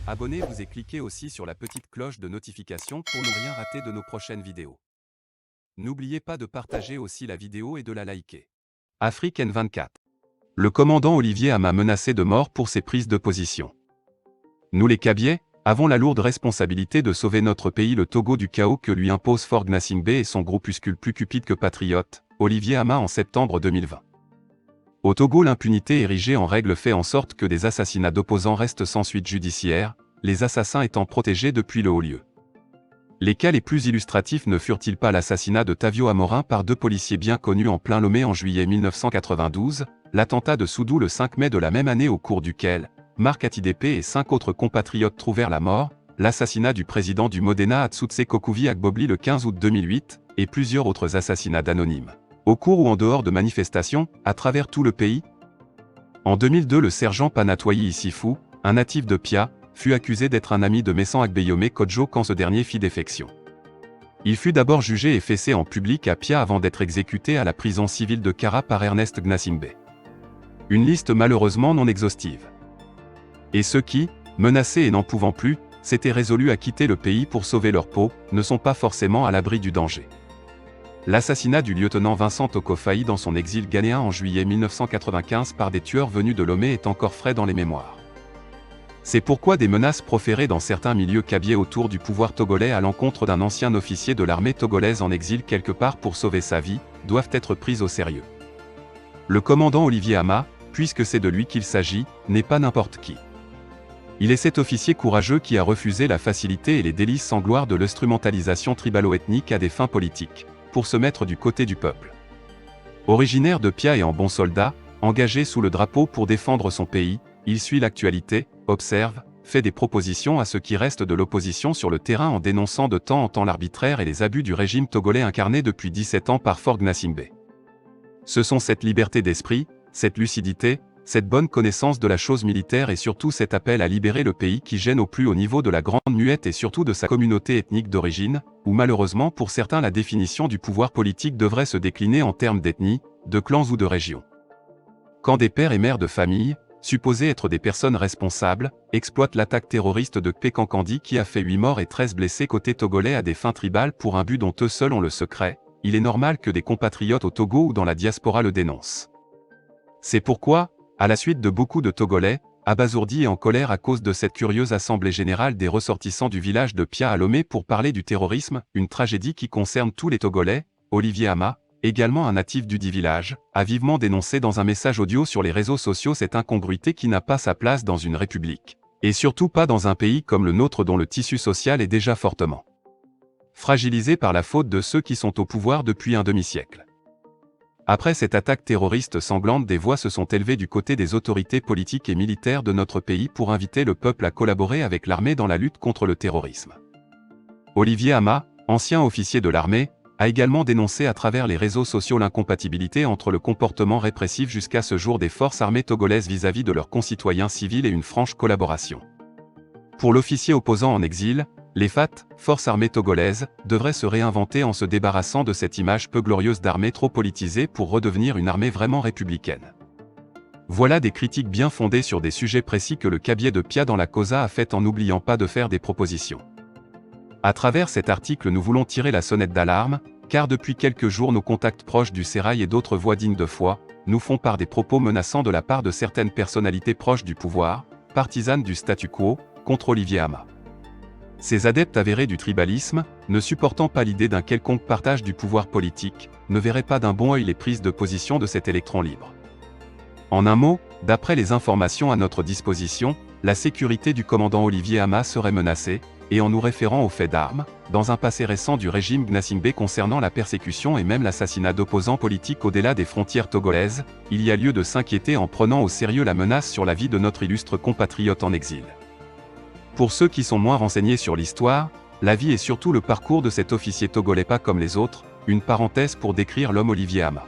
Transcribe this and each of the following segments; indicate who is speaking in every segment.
Speaker 1: Abonnez-vous et cliquez aussi sur la petite cloche de notification pour ne rien rater de nos prochaines vidéos. N'oubliez pas de partager aussi la vidéo et de la liker. Afrique N24. Le commandant Olivier Ama menacé de mort pour ses prises de position. Nous les Kabyais avons la lourde responsabilité de sauver notre pays, le Togo, du chaos que lui impose Faure Gnassingbé et son groupuscule plus cupide que patriote, Olivier Ama, en septembre 2020. Au Togo, l'impunité érigée en règle fait en sorte que des assassinats d'opposants restent sans suite judiciaire, les assassins étant protégés depuis le haut lieu. Les cas les plus illustratifs ne furent-ils pas l'assassinat de Tavio Amorin par deux policiers bien connus en plein Lomé en juillet 1992, l'attentat de Soudou le 5 mai de la même année au cours duquel Marc Atidépé et 5 autres compatriotes trouvèrent la mort, l'assassinat du président du Modena Atsutse Kokuvi Agbobli le 15 août 2008, et plusieurs autres assassinats d'anonymes, au cours ou en dehors de manifestations, à travers tout le pays. En 2002, le sergent Panatoyi Issifou, un natif de Pia, fut accusé d'être un ami de Messan Agbeyome Kodjo quand ce dernier fit défection. Il fut d'abord jugé et fessé en public à Pia avant d'être exécuté à la prison civile de Kara par Ernest Gnassingbé. Une liste malheureusement non exhaustive. Et ceux qui, menacés et n'en pouvant plus, s'étaient résolus à quitter le pays pour sauver leur peau, ne sont pas forcément à l'abri du danger. L'assassinat du lieutenant Vincent Tokofaï dans son exil ghanéen en juillet 1995 par des tueurs venus de Lomé est encore frais dans les mémoires. C'est pourquoi des menaces proférées dans certains milieux kabyais autour du pouvoir togolais à l'encontre d'un ancien officier de l'armée togolaise en exil quelque part pour sauver sa vie, doivent être prises au sérieux. Le commandant Olivier Ama, puisque c'est de lui qu'il s'agit, n'est pas n'importe qui. Il est cet officier courageux qui a refusé la facilité et les délices sans gloire de l'instrumentalisation tribalo-ethnique à des fins politiques, pour se mettre du côté du peuple. Originaire de Pia et en bon soldat, engagé sous le drapeau pour défendre son pays, il suit l'actualité, observe, fait des propositions à ceux qui restent de l'opposition sur le terrain en dénonçant de temps en temps l'arbitraire et les abus du régime togolais incarné depuis 17 ans par Faure Gnassingbé. Ce sont cette liberté d'esprit, cette lucidité, cette bonne connaissance de la chose militaire et surtout cet appel à libérer le pays qui gêne au plus haut niveau de la Grande Muette et surtout de sa communauté ethnique d'origine, où malheureusement pour certains la définition du pouvoir politique devrait se décliner en termes d'ethnie, de clans ou de régions. Quand des pères et mères de famille, supposés être des personnes responsables, exploitent l'attaque terroriste de Pékankandi qui a fait 8 morts et 13 blessés côté togolais à des fins tribales pour un but dont eux seuls ont le secret, il est normal que des compatriotes au Togo ou dans la diaspora le dénoncent. C'est pourquoi, à la suite de beaucoup de Togolais, abasourdis et en colère à cause de cette curieuse assemblée générale des ressortissants du village de Pia à Lomé pour parler du terrorisme, une tragédie qui concerne tous les Togolais, Olivier Ama, également un natif du dit village, a vivement dénoncé dans un message audio sur les réseaux sociaux cette incongruité qui n'a pas sa place dans une république. Et surtout pas dans un pays comme le nôtre dont le tissu social est déjà fortement fragilisé par la faute de ceux qui sont au pouvoir depuis un demi-siècle. Après cette attaque terroriste sanglante, des voix se sont élevées du côté des autorités politiques et militaires de notre pays pour inviter le peuple à collaborer avec l'armée dans la lutte contre le terrorisme. Olivier Ama, ancien officier de l'armée, a également dénoncé à travers les réseaux sociaux l'incompatibilité entre le comportement répressif jusqu'à ce jour des forces armées togolaises vis-à-vis de leurs concitoyens civils et une franche collaboration. Pour l'officier opposant en exil, les FAT, Forces armées togolaises, devraient se réinventer en se débarrassant de cette image peu glorieuse d'armée trop politisée pour redevenir une armée vraiment républicaine. Voilà des critiques bien fondées sur des sujets précis que le Kabyais de Pia dans la Kosa a fait en n'oubliant pas de faire des propositions. À travers cet article, nous voulons tirer la sonnette d'alarme, car depuis quelques jours nos contacts proches du sérail et d'autres voix dignes de foi, nous font part des propos menaçants de la part de certaines personnalités proches du pouvoir, partisanes du statu quo, contre Olivier Ama. Ces adeptes avérés du tribalisme, ne supportant pas l'idée d'un quelconque partage du pouvoir politique, ne verraient pas d'un bon œil les prises de position de cet électron libre. En un mot, d'après les informations à notre disposition, la sécurité du commandant Olivier Ama serait menacée, et en nous référant aux faits d'armes, dans un passé récent du régime Gnassingbé concernant la persécution et même l'assassinat d'opposants politiques au-delà des frontières togolaises, il y a lieu de s'inquiéter en prenant au sérieux la menace sur la vie de notre illustre compatriote en exil. Pour ceux qui sont moins renseignés sur l'histoire, la vie et surtout le parcours de cet officier togolais pas comme les autres, une parenthèse pour décrire l'homme Olivier Ama.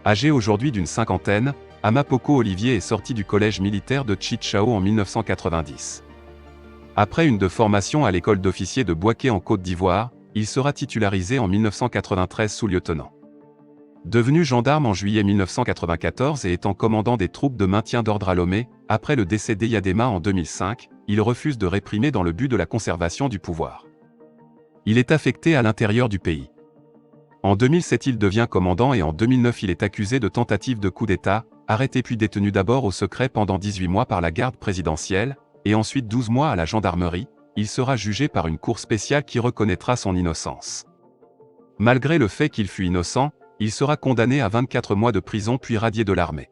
Speaker 1: Âgé aujourd'hui d'une cinquantaine, Ama Poko Olivier est sorti du collège militaire de Tchitchao en 1990. Après une de formation à l'école d'officiers de Bouaké en Côte d'Ivoire, il sera titularisé en 1993 sous-lieutenant. Devenu gendarme en juillet 1994 et étant commandant des troupes de maintien d'ordre à Lomé, après le décès d'Eyadema en 2005, il refuse de réprimer dans le but de la conservation du pouvoir. Il est affecté à l'intérieur du pays. En 2007 il devient commandant et en 2009 il est accusé de tentative de coup d'État, arrêté puis détenu d'abord au secret pendant 18 mois par la garde présidentielle, et ensuite 12 mois à la gendarmerie. Il sera jugé par une cour spéciale qui reconnaîtra son innocence. Malgré le fait qu'il fut innocent, il sera condamné à 24 mois de prison puis radié de l'armée.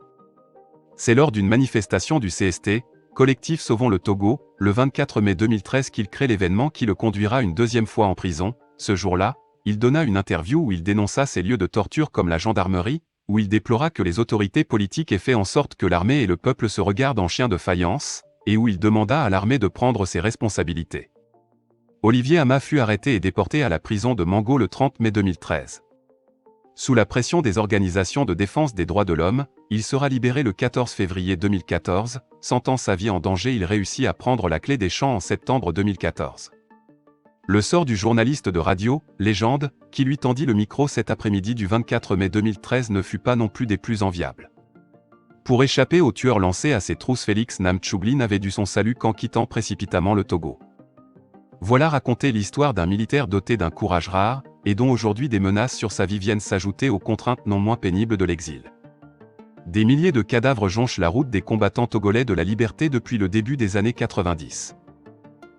Speaker 1: C'est lors d'une manifestation du CST, collectif Sauvons le Togo, le 24 mai 2013 qu'il crée l'événement qui le conduira une deuxième fois en prison. Ce jour-là, il donna une interview où il dénonça ces lieux de torture comme la gendarmerie, où il déplora que les autorités politiques aient fait en sorte que l'armée et le peuple se regardent en chiens de faïence, et où il demanda à l'armée de prendre ses responsabilités. Olivier Hama fut arrêté et déporté à la prison de Mango le 30 mai 2013. Sous la pression des organisations de défense des droits de l'homme, il sera libéré le 14 février 2014, sentant sa vie en danger il réussit à prendre la clé des champs en septembre 2014. Le sort du journaliste de radio, Légende, qui lui tendit le micro cet après-midi du 24 mai 2013 ne fut pas non plus des plus enviables. Pour échapper aux tueurs lancés à ses trousses, Félix Nam-Tchoubli n'avait dû son salut qu'en quittant précipitamment le Togo. Voilà raconter l'histoire d'un militaire doté d'un courage rare, et dont aujourd'hui des menaces sur sa vie viennent s'ajouter aux contraintes non moins pénibles de l'exil. Des milliers de cadavres jonchent la route des combattants togolais de la liberté depuis le début des années 90.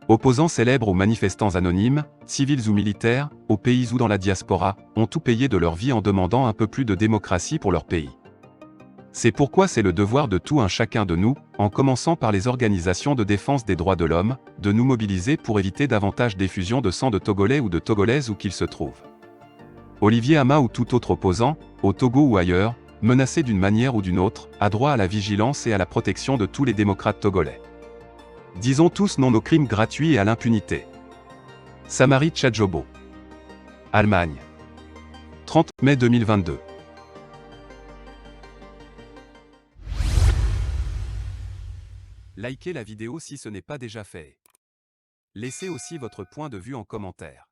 Speaker 1: Opposants célèbres aux manifestants anonymes, civils ou militaires, aux pays ou dans la diaspora, ont tout payé de leur vie en demandant un peu plus de démocratie pour leur pays. C'est pourquoi c'est le devoir de tout un chacun de nous, en commençant par les organisations de défense des droits de l'homme, de nous mobiliser pour éviter davantage d'effusion de sang de Togolais ou de Togolaises où qu'ils se trouvent. Olivier Hama ou tout autre opposant, au Togo ou ailleurs, menacé d'une manière ou d'une autre, a droit à la vigilance et à la protection de tous les démocrates togolais. Disons tous non aux crimes gratuits et à l'impunité. Samari Tchadjobo. Allemagne. 30 mai 2022. Likez la vidéo si ce n'est pas déjà fait. Laissez aussi votre point de vue en commentaire.